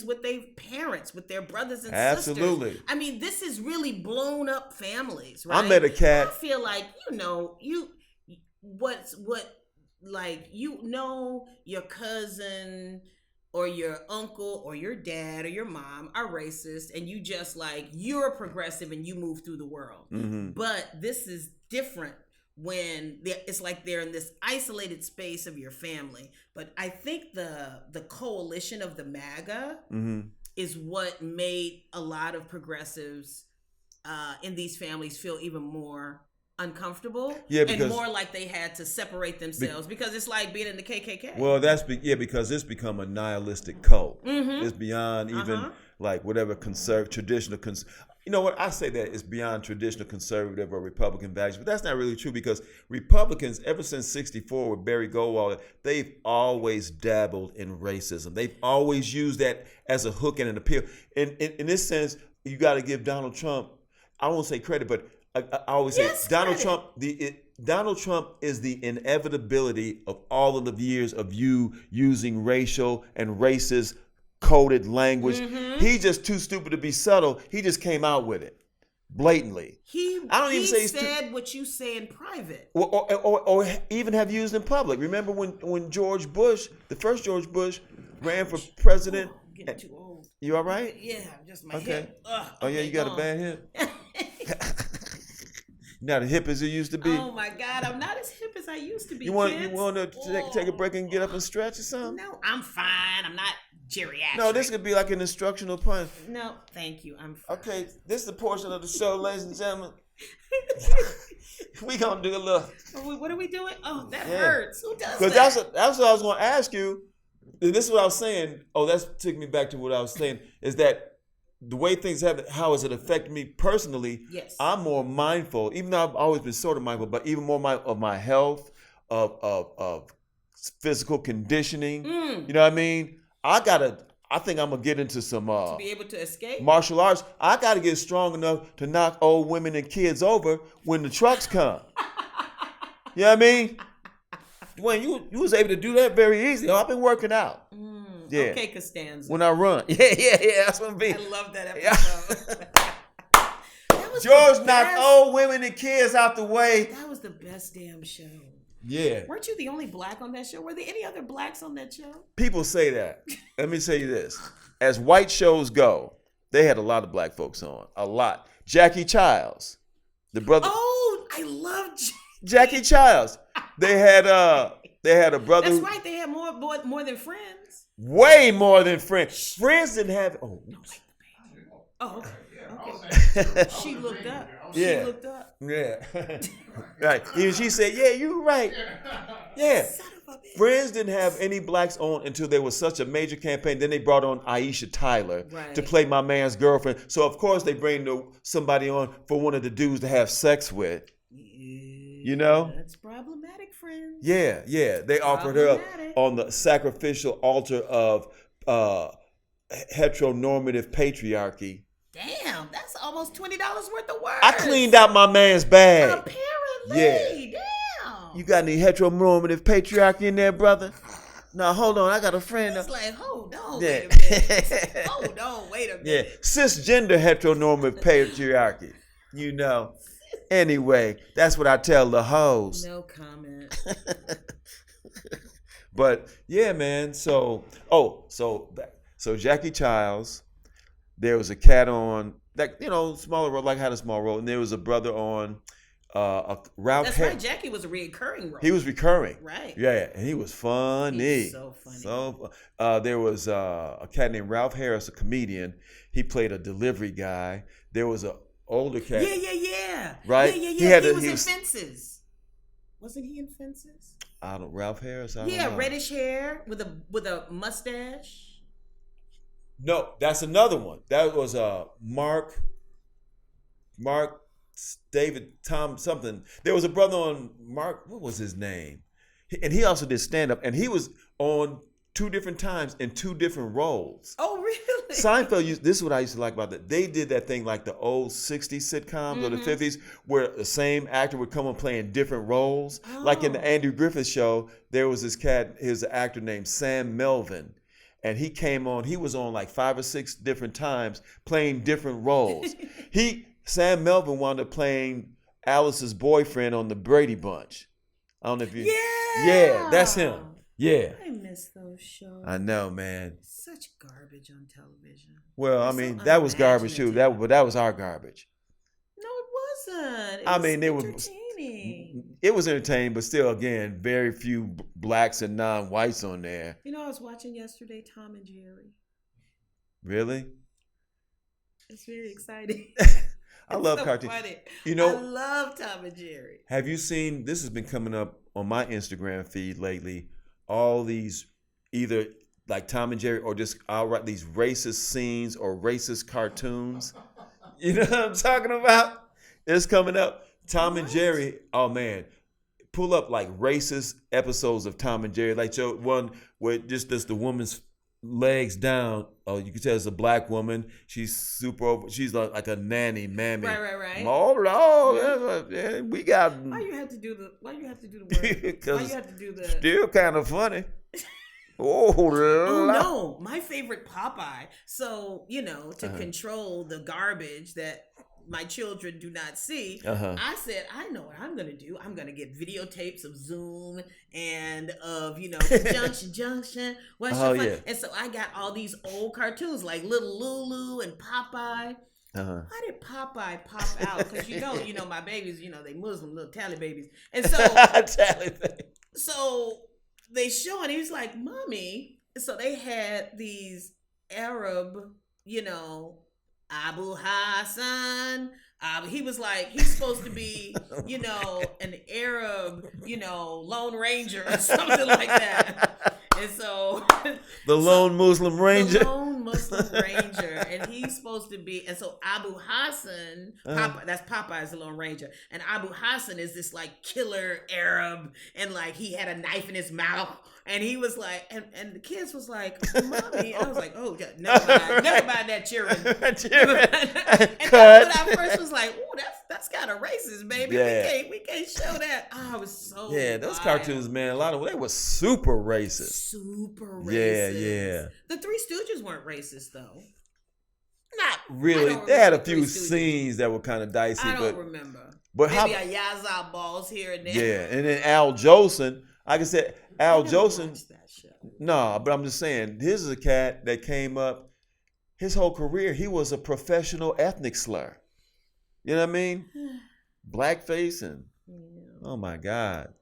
with their parents, with their brothers and Absolutely. sisters. I mean, this is really blown up families, right? I met a cat. I feel like, your cousin or your uncle or your dad or your mom are racist, and you just like, you're progressive and you move through the world. Mm-hmm. But this is different when it's like they're in this isolated space of your family. But I think the coalition of the MAGA is what made a lot of progressives in these families feel even more uncomfortable, and more like they had to separate themselves, because it's like being in the KKK. Well, because it's become a nihilistic cult. It's beyond even like whatever traditional. You know what? I say that it's beyond traditional conservative or Republican values, but that's not really true, because Republicans, ever since '64 with Barry Goldwater, they've always dabbled in racism. They've always used that as a hook and an appeal. In this sense, you got to give Donald Trump, I won't say credit, but I always say Donald Trump is the inevitability of all of the years of you using racial and racist coded language. He just too stupid to be subtle. He just came out with it blatantly. He said what you say in private, or even have used in public. Remember when George Bush, the first George Bush, ran for president? I'm getting too old. You all right? Yeah, just my hip. You got a bad hip. Not as hip as you used to be. Oh my God, I'm not as hip as I used to be. You want to take a break and get up and stretch or something? No, I'm fine. I'm not geriatric. No, this could be like an instructional punch. No, thank you. I'm fine. Okay, this is the portion of the show, ladies and gentlemen. We gonna do a little. What are we doing? Oh, that hurts. Who does that? Because that's what I was gonna ask you. This is what I was saying. Oh, that took me back to what I was saying. Is that the way things happen, how has it affected me personally? Yes. I'm more mindful, even though I've always been sort of mindful, but even more of my health, of physical conditioning. You know what I mean? I think I'm gonna get into some to be able to escape martial arts. I gotta get strong enough to knock old women and kids over when the trucks come. You know what I mean? Dwayne, you was able to do that very easy. I've been working out. Yeah. Okay, Costanza. When I run. Yeah, that's what I'm being. I love that episode. George knocked old women and kids out the way. That was the best damn show. Yeah. Weren't you the only black on that show? Were there any other blacks on that show? People say that. Let me tell you this. As white shows go, they had a lot of black folks on. A lot. Jackie Childs, the brother. Oh, I love Jackie Childs. They had a brother. That's right. They had more than Friends. Way more than Friends. Friends didn't have. Oh, oh, okay. She looked up. Yeah. She looked up. Yeah. Right. Even she said, "Yeah, you're right." Yeah. Friends didn't have any blacks on until there was such a major campaign. Then they brought on Aisha Tyler to play my man's girlfriend. So of course they bring somebody on for one of the dudes to have sex with. You know? That's problematic, Friends. Yeah. They offered her up on the sacrificial altar of heteronormative patriarchy. Damn, that's almost $20 worth of work. I cleaned out my man's bag. Apparently. Yeah. Damn. You got any heteronormative patriarchy in there, brother? No, hold on. I got a friend. It's like, hold on, wait a minute. Hold on, wait a minute. Yeah, cisgender heteronormative patriarchy. You know. Anyway, that's what I tell the hoes. No comment. But yeah, man. So Jackie Childs. There was a cat on that, smaller role, like had a small role, and there was a brother on Ralph. That's right. Jackie was a recurring role. He was recurring, right? Yeah, and he was funny. He's so funny. There was a cat named Ralph Harris, a comedian. He played a delivery guy. There was an older cat. Yeah. Right? Yeah. He was in Fences. Wasn't he in Fences? Ralph Harris. I don't know. Reddish hair with a mustache. No, that's another one. That was Mark, David, Tom something. There was a brother on Mark. What was his name? And he also did stand up. And he was on 2 different times in 2 different roles. Oh, really? Seinfeld. This is what I used to like about that. They did that thing like the old '60s sitcoms or the '50s, where the same actor would come and play in different roles. Like in the Andrew Griffith Show, there was this cat. He was an actor named Sam Melvin. and he came on. He was on like 5 or 6 different times playing different roles. Sam Melvin wound up playing Alice's boyfriend on the Brady Bunch. I don't know if you. Yeah, that's him. Yeah. I miss those shows. I know, man. Such garbage on television. Well, I mean, that was garbage too. That was our garbage. No, it wasn't. I mean, it was entertaining. It was entertaining, but still, again, very few blacks and non-whites on there. You know, I was watching yesterday Tom and Jerry. Really? It's very exciting. I love cartoons. Funny. You know, I love Tom and Jerry. Have you seen? This has been coming up on my Instagram feed lately. All these either like Tom and Jerry or just outright these racist scenes or racist cartoons. You know what I'm talking about? It's coming up. Tom and Jerry. Oh man, pull up like racist episodes of Tom and Jerry. Like your one where just the woman's legs down. Oh, you can tell it's a black woman. She's super over. She's like a nanny, mammy. Right. Oh Lord, we got. Why you have to do the word? Why you have to do the? Still kind of funny. Oh no, my favorite Popeye. So to control the garbage that my children do not see, I said, I know what I'm going to do. I'm going to get videotapes of Zoom and of, Junction. What's your fun? And so I got all these old cartoons like Little Lulu and Popeye. Why did Popeye pop out? Because my babies, they Muslim little tally babies. And so they show and he was like, Mommy. So they had these Arab, Abu Hassan. He was like, he's supposed to be, an Arab, Lone Ranger or something like that. And so the lone Muslim Ranger. The lone Muslim Ranger. And he's supposed to be, and so Abu Hassan, that's Popeye's the Lone Ranger. And Abu Hassan is this like killer Arab, and like he had a knife in his mouth. And he was like, and the kids was like, Mommy. I was like, oh, never mind that cheering. And that's what I first was like, oh, that's kind of racist, baby. Yeah. We can't show that. Oh, I was so those cartoons, man, a lot of they were super racist. Super racist. Yeah. The Three Stooges weren't racist though. Not really. They had a few scenes that were kind of dicey. I don't remember. But maybe a Yazzie balls here and there. Yeah, and then Al Jolson, like I said, Al Jolson. No, but I'm just saying, this is a cat that came up. His whole career, he was a professional ethnic slur. You know what I mean? Blackface and oh my God.